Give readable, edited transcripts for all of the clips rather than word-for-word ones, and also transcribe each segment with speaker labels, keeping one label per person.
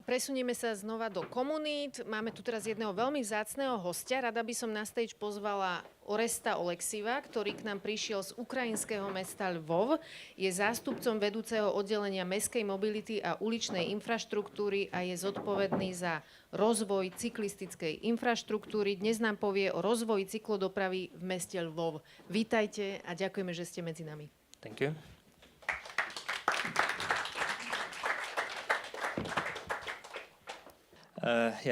Speaker 1: Presunieme sa znova do komunít. Máme tu teraz jedného veľmi vzácneho hostia. Rada by som na stage pozvala Oresta Oleskiva, ktorý k nám prišiel z ukrajinského mesta Ľvov. Je zástupcom vedúceho oddelenia mestskej mobility a uličnej infraštruktúry a je zodpovedný za rozvoj cyklistickej infraštruktúry. Dnes nám povie o rozvoji cyklodopravy v meste Ľvov. Vítajte a ďakujeme, že ste medzi nami.
Speaker 2: Thank you.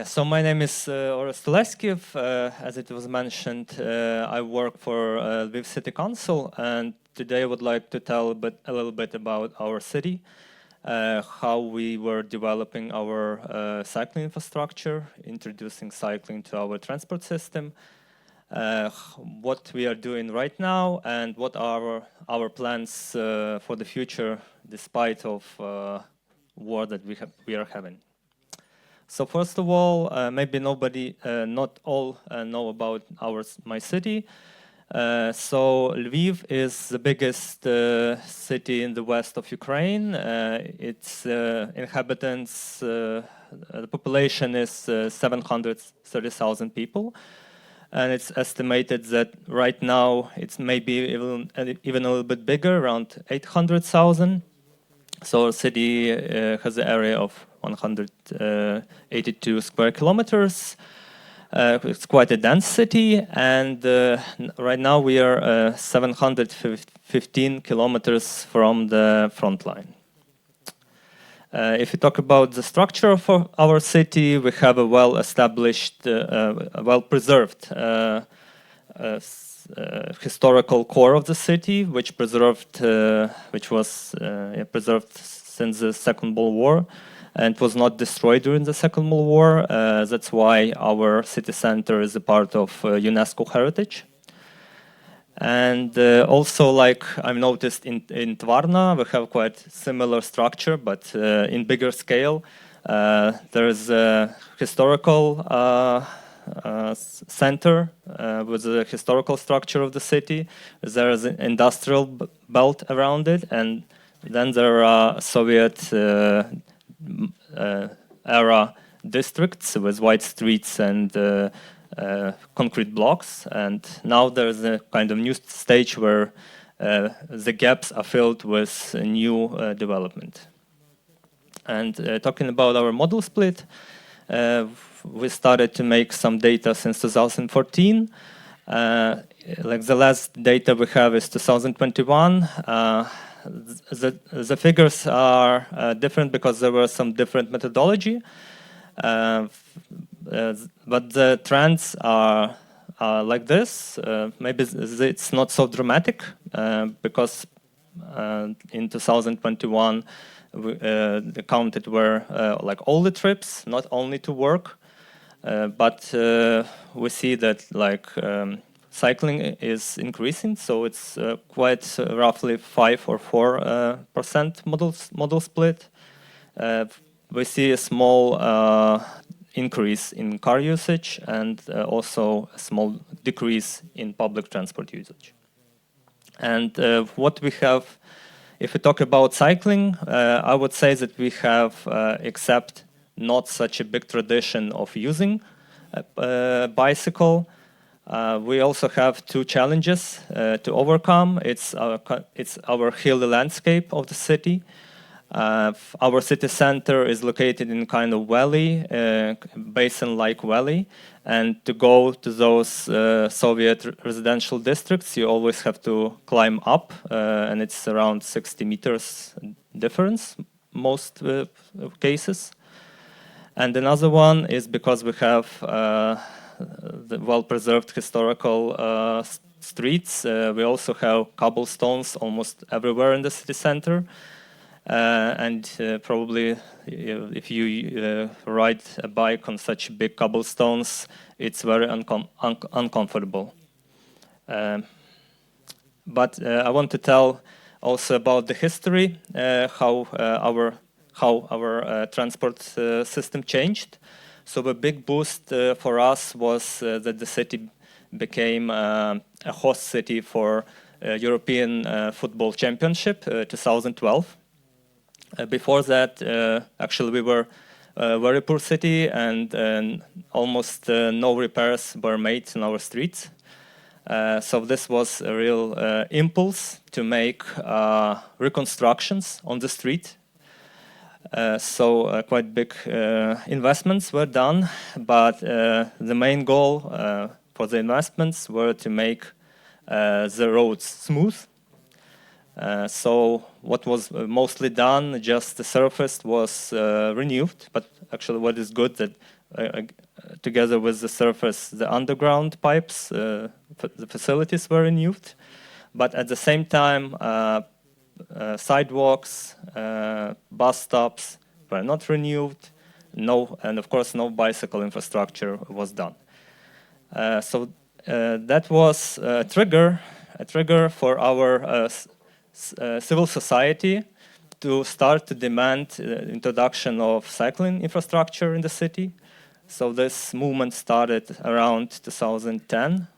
Speaker 2: So my name is Orest Oleskiv. As it was mentioned, I work for Lviv City Council, and today I would like to tell a little bit about our city, how we were developing our cycling infrastructure, introducing cycling to our transport system, what we are doing right now, and what are our plans for the future, despite of war that we are having. So first of all, maybe not all know about my city. So Lviv is the biggest city in the west of Ukraine. Its inhabitants, the population is 730,000 people. And it's estimated that right now it's maybe even a little bit bigger, around 800,000. So the city has an area of 182 square kilometers. It's quite a dense city, and right now we are 715 kilometers from the front line. If you talk about the structure of our city, we have a well-established, well-preserved historical core of the city, which was preserved since the Second World War, and was not destroyed during the Second World War. That's why our city center is a part of UNESCO heritage. And also, like I've noticed in Tvarna, we have quite similar structure, but in bigger scale. There is a historical center with the historical structure of the city. There is an industrial belt around it, and then there are Soviet era districts with wide streets and concrete blocks. And now there's a kind of new stage where the gaps are filled with new development. And talking about our model split, we started to make some data since 2014. Like the last data we have is 2021. The figures are different because there were some different methodology, but the trends are like this. Maybe it's not so dramatic because in 2021 the counted were like all the trips, not only to work, but we see that like cycling is increasing, so it's quite roughly 5 or 4% model split. We see a small increase in car usage and also a small decrease in public transport usage. And what we have, if we talk about cycling, I would say that we have, except not such a big tradition of using a bicycle, we also have two challenges to overcome. It's our hilly landscape of the city. Our city center is located in kind of valley, basin-like valley, and to go to those Soviet residential districts, you always have to climb up, and it's around 60 meters difference, most cases. And another one is because we have the well-preserved historical streets. We also have cobblestones almost everywhere in the city center. And probably if you ride a bike on such big cobblestones, it's very uncomfortable. But I want to tell also about the history, how our transport system changed. So the big boost for us was that the city became a host city for European Football Championship 2012. Before that, actually, we were very poor city, and almost no repairs were made in our streets. So this was a real impulse to make reconstructions on the street. So quite big investments were done, but the main goal for the investments were to make the roads smooth. So what was mostly done, just the surface was renewed, but actually what is good that together with the surface, the underground pipes, the facilities were renewed, but at the same time sidewalks, bus stops were not renewed, and of course no bicycle infrastructure was done. So that was a trigger for our civil society to start to demand introduction of cycling infrastructure in the city. So this movement started around 2010,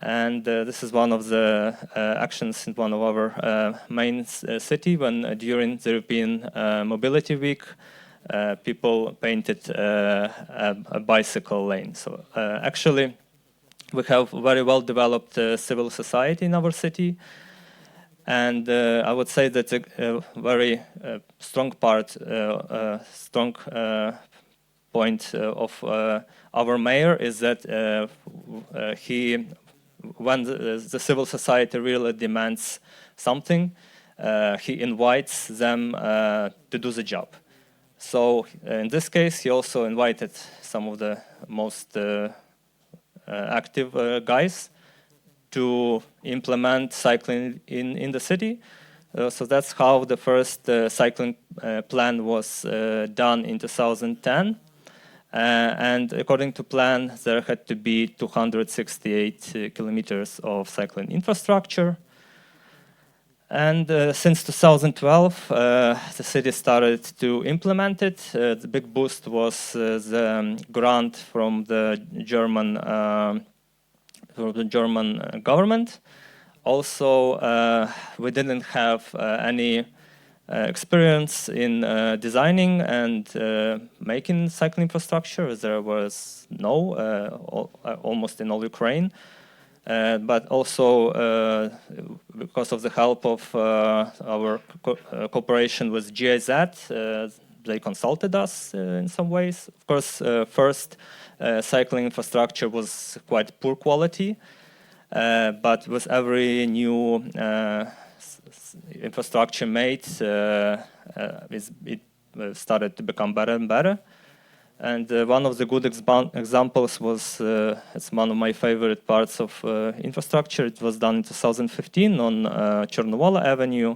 Speaker 2: and this is one of the actions in one of our main city when during the European Mobility Week people painted a bicycle lane. So actually we have very well developed civil society in our city. And I would say that a very strong point of our mayor is that when the civil society really demands something, he invites them to do the job. So in this case, he also invited some of the most active guys to implement cycling in the city. So that's how the first cycling plan was done in 2010. And according to plan, there had to be 268 kilometers of cycling infrastructure. And since 2012, the city started to implement it. The big boost was the grant from the German government. Also, we didn't have any experience in designing and making cycling infrastructure. There was no, almost in all Ukraine. But also because of the help of our cooperation with GIZ, they consulted us in some ways. Of course, first cycling infrastructure was quite poor quality, but with every new infrastructure made, it started to become better and better. And one of the good examples was, it's one of my favorite parts of infrastructure. It was done in 2015 on Chernovola Avenue,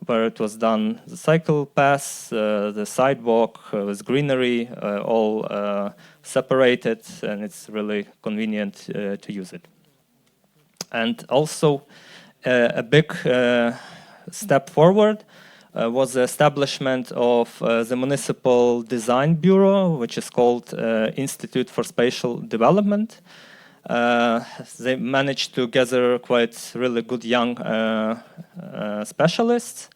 Speaker 2: where it was done the cycle paths, the sidewalk with greenery, all separated, and it's really convenient to use it. And also a big step forward was the establishment of the Municipal Design Bureau, which is called Institute for Spatial Development. They managed to gather quite really good young specialists,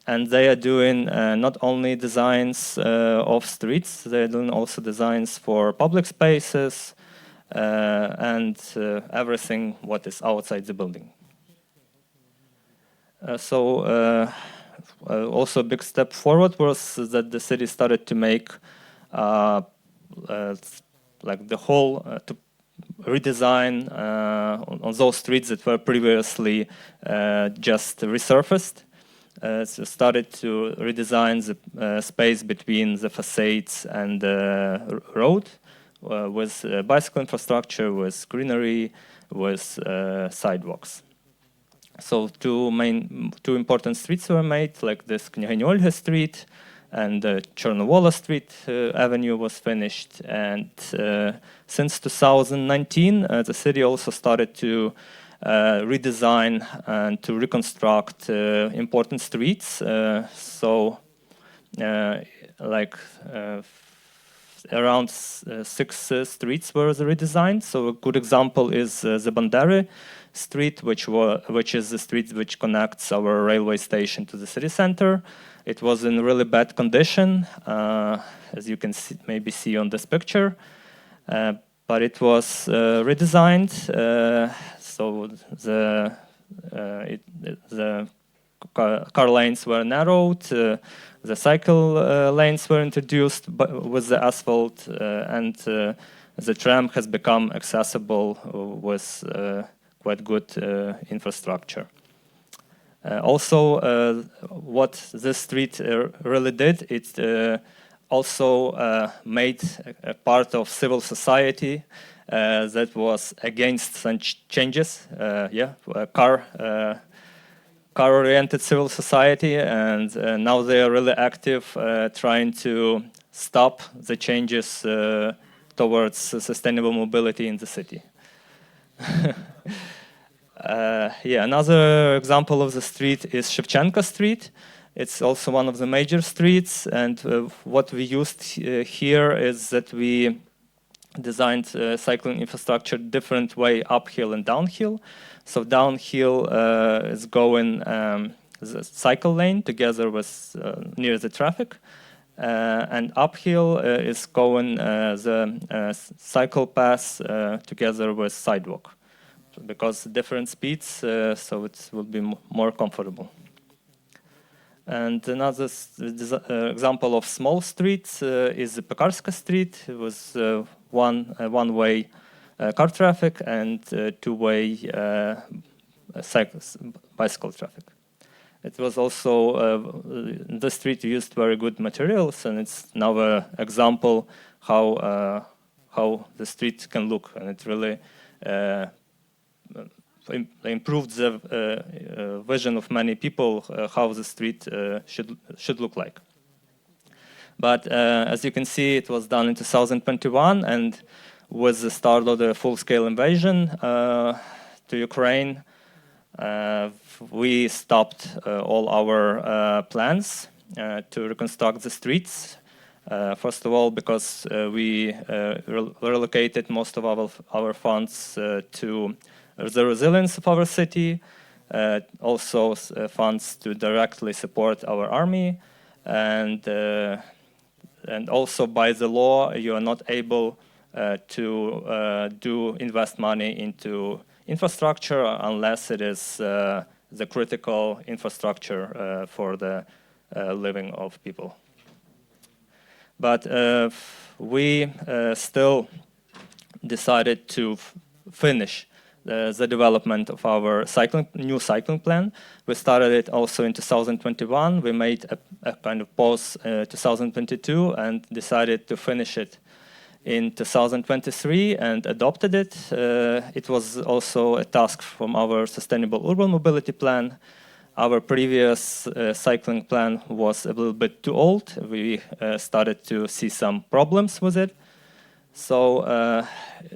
Speaker 2: and they are doing not only designs of streets, they are doing also designs for public spaces and everything what is outside the building. Also a big step forward was that the city started to make like the whole to redesign on those streets that were previously just resurfaced. So started to redesign the space between the facades and the road with bicycle infrastructure, with greenery, with sidewalks. So two important streets were made, like this Knyghini Olgi Street and Chernovola Street Avenue was finished. And since 2019, the city also started to redesign and to reconstruct important streets. around 6 streets were redesigned. So a good example is the Bandari Street, which is the street which connects our railway station to the city center. It was in really bad condition, as you can maybe see on this picture. But it was redesigned, so the car lanes were narrowed, the cycle lanes were introduced with the asphalt, and the tram has become accessible with quite good infrastructure. Also, what this street really did, it also made a part of civil society that was against such changes. Car-oriented civil society, and now they are really active trying to stop the changes towards sustainable mobility in the city. Another example of the street is Shevchenko Street. It's also one of the major streets, and what we used here is that we designed cycling infrastructure different way, uphill and downhill. So downhill is going the cycle lane together with near the traffic, and uphill is going the cycle path together with sidewalk, because different speeds, so it will be more comfortable. And another example of small streets is the Pekarska Street. It was one-way car traffic and two-way bicycle traffic. It was also, the street used very good materials, and it's now an example how the street can look, and it really improved the vision of many people how the street should look like. But as you can see, it was done in 2021, and with the start of the full-scale invasion to Ukraine, we stopped all our plans to reconstruct the streets. First of all, because we relocated most of our funds to the resilience of our city, also funds to directly support our army, and also by the law you are not able to invest money into infrastructure unless it is the critical infrastructure for the living of people. But we still decided to finish the development of our new cycling plan. We started it also in 2021. We made a kind of pause 2022 and decided to finish it in 2023 and adopted it. It was also a task from our sustainable urban mobility plan. Our previous cycling plan was a little bit too old. We started to see some problems with it. So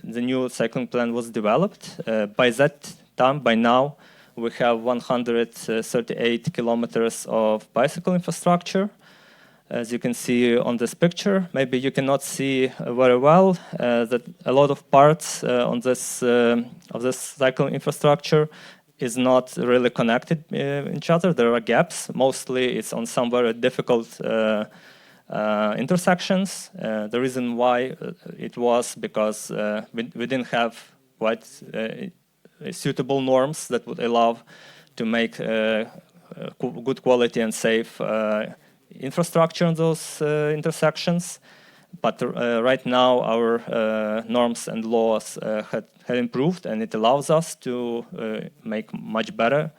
Speaker 2: the new cycling plan was developed. By that time, by now, we have 138 kilometers of bicycle infrastructure. As you can see on this picture, maybe you cannot see very well that a lot of parts on this of this cycling infrastructure is not really connected each other. There are gaps. Mostly, it's on some very difficult intersections. The reason why it was because we didn't have quite suitable norms that would allow to make good quality and safe infrastructure in those intersections. But right now our norms and laws had improved, and it allows us to make much better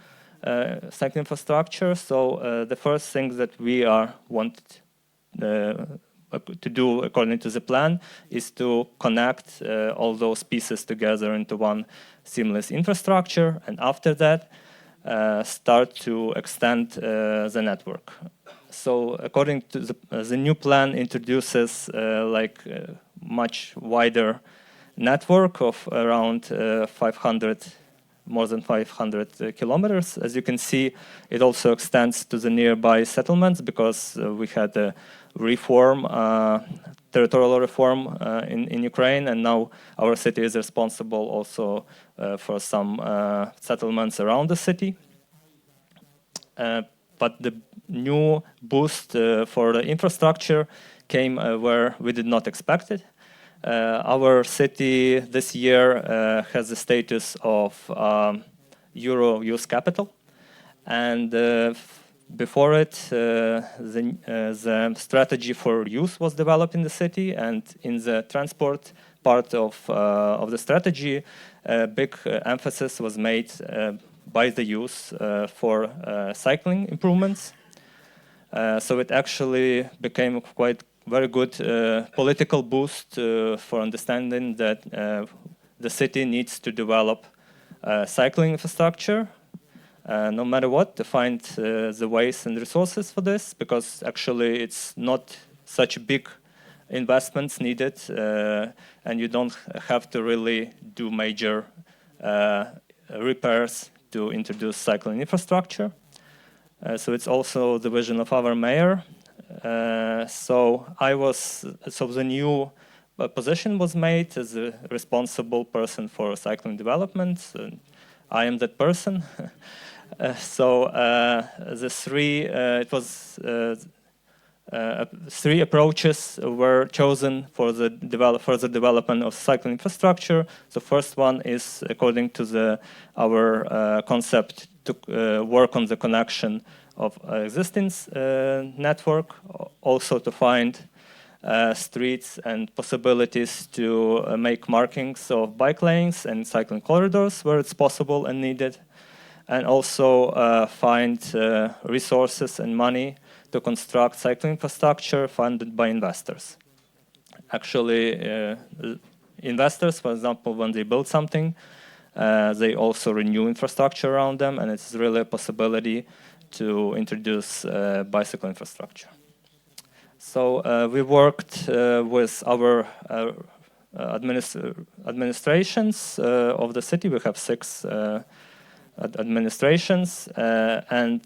Speaker 2: cycling infrastructure. So the first thing that we want to do according to the plan is to connect all those pieces together into one seamless infrastructure, and after that start to extend the network. So according to the new plan introduces much wider network of around more than 500 kilometers. As you can see, it also extends to the nearby settlements because we had a reform territorial reform in Ukraine, and now our city is responsible also for some settlements around the city. But the new boost for the infrastructure came where we did not expect it. Our city this year has the status of Euro use capital, and before it, the strategy for youth was developed in the city, and in the transport part of the strategy, a big emphasis was made by the youth for cycling improvements. So it actually became quite very good political boost for understanding that the city needs to develop cycling infrastructure, no matter what, to find the ways and resources for this, because actually it's not such big investments needed, and you don't have to really do major repairs to introduce cycling infrastructure. So it's also the vision of our mayor. So the new position was made as a responsible person for cycling development. I am that person. Three approaches were chosen for the development of cycling infrastructure. The first one is according to our concept to work on the connection of existing network, also to find streets and possibilities to make markings of bike lanes and cycling corridors where it's possible and needed, and also find resources and money to construct cycling infrastructure funded by investors. Actually, investors, for example, when they build something, they also renew infrastructure around them, and it's really a possibility to introduce bicycle infrastructure. So we worked with our administrations of the city. We have 6 administrations, and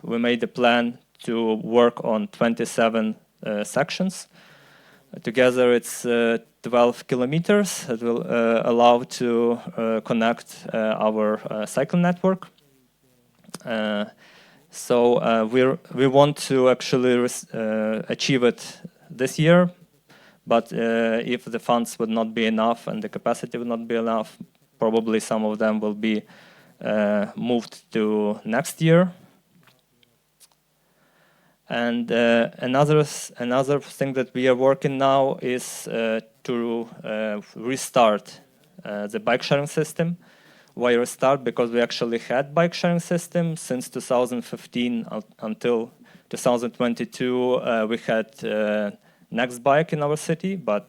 Speaker 2: we made a plan to work on 27 sections. Together it's 12 kilometers that will allow to connect our cycle network. So we want to actually achieve it this year, but if the funds would not be enough and the capacity would not be enough, probably some of them will be moved to next year. And another thing that we are working now is to restart the bike sharing system. Why restart? Because we actually had bike sharing system since 2015 until 2022. We had Next Bike in our city, but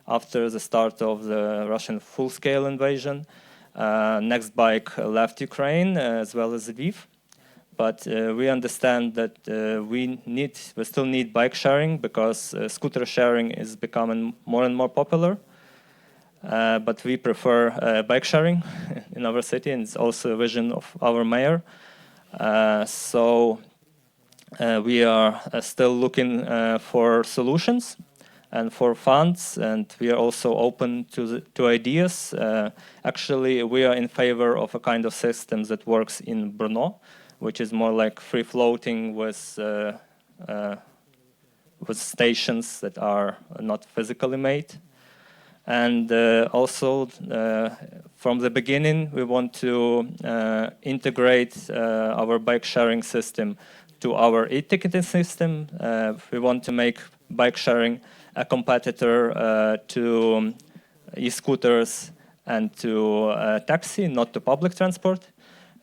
Speaker 2: after the start of the Russian full-scale invasion, Next Bike left Ukraine as well as Lviv. But we understand that we still need bike sharing because scooter sharing is becoming more and more popular. But we prefer bike sharing in our city, and it's also a vision of our mayor. So we are still looking for solutions and for funds, and we are also open to ideas. Actually, we are in favor of a kind of system that works in Brno, which is more like free-floating with stations that are not physically made. And also, from the beginning, we want to integrate our bike sharing system to our e-ticketing system. We want to make bike sharing a competitor to e-scooters and to taxi, not to public transport.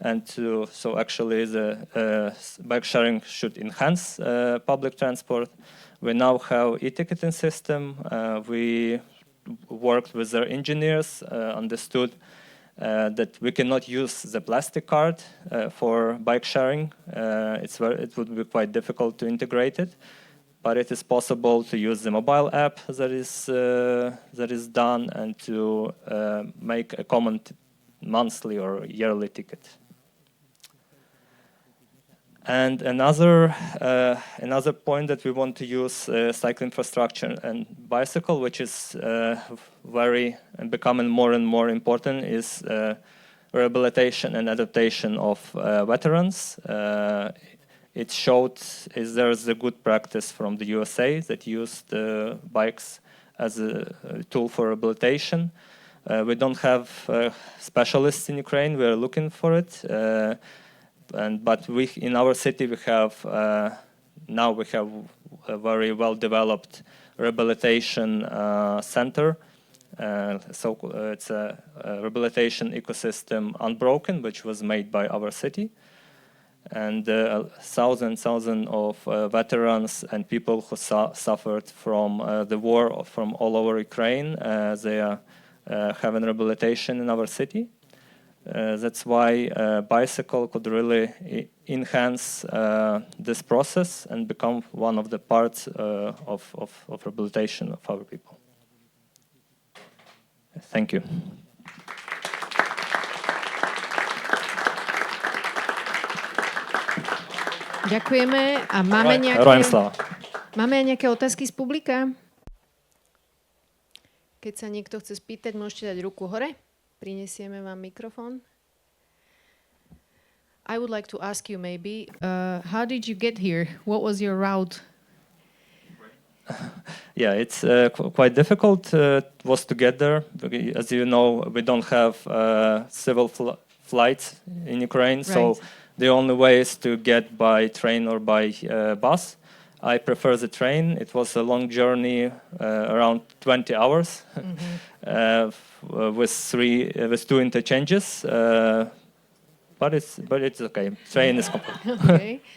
Speaker 2: And so actually the bike sharing should enhance public transport. We now have e-ticketing system. We worked with their engineers, understood that we cannot use the plastic card for bike sharing. It would be quite difficult to integrate it, but it is possible to use the mobile app that is done and to make a common monthly or yearly ticket. And another point that we want to use cycle infrastructure and bicycle, which is very and becoming more and more important, is rehabilitation and adaptation of veterans. It showed there's a good practice from the USA that used bikes as a tool for rehabilitation. We don't have specialists in Ukraine. We are looking for it. But we in our city we have now a very well developed rehabilitation center. So it's a rehabilitation ecosystem Unbroken, which was made by our city, and thousands of veterans and people who suffered from the war from all over Ukraine. They are having rehabilitation in our city. That's why bicycle could really enhance this process and become one of the parts of rehabilitation of our people. Thank you.
Speaker 1: Ďakujeme a máme nejaké otázky z publika? Keď sa niekto chce spýtať, môžete dať ruku hore. Prinesieme vám mikrofón. I would like to ask you maybe, how did you get here? What was your route?
Speaker 2: Yeah, it's quite difficult was to get there. As you know, we don't have civil flights in Ukraine, right. So the only way is to get by train or by bus. I prefer the train. It was a long journey, around 20 hours, with two interchanges. But it's okay. Train is complete.
Speaker 1: Okay.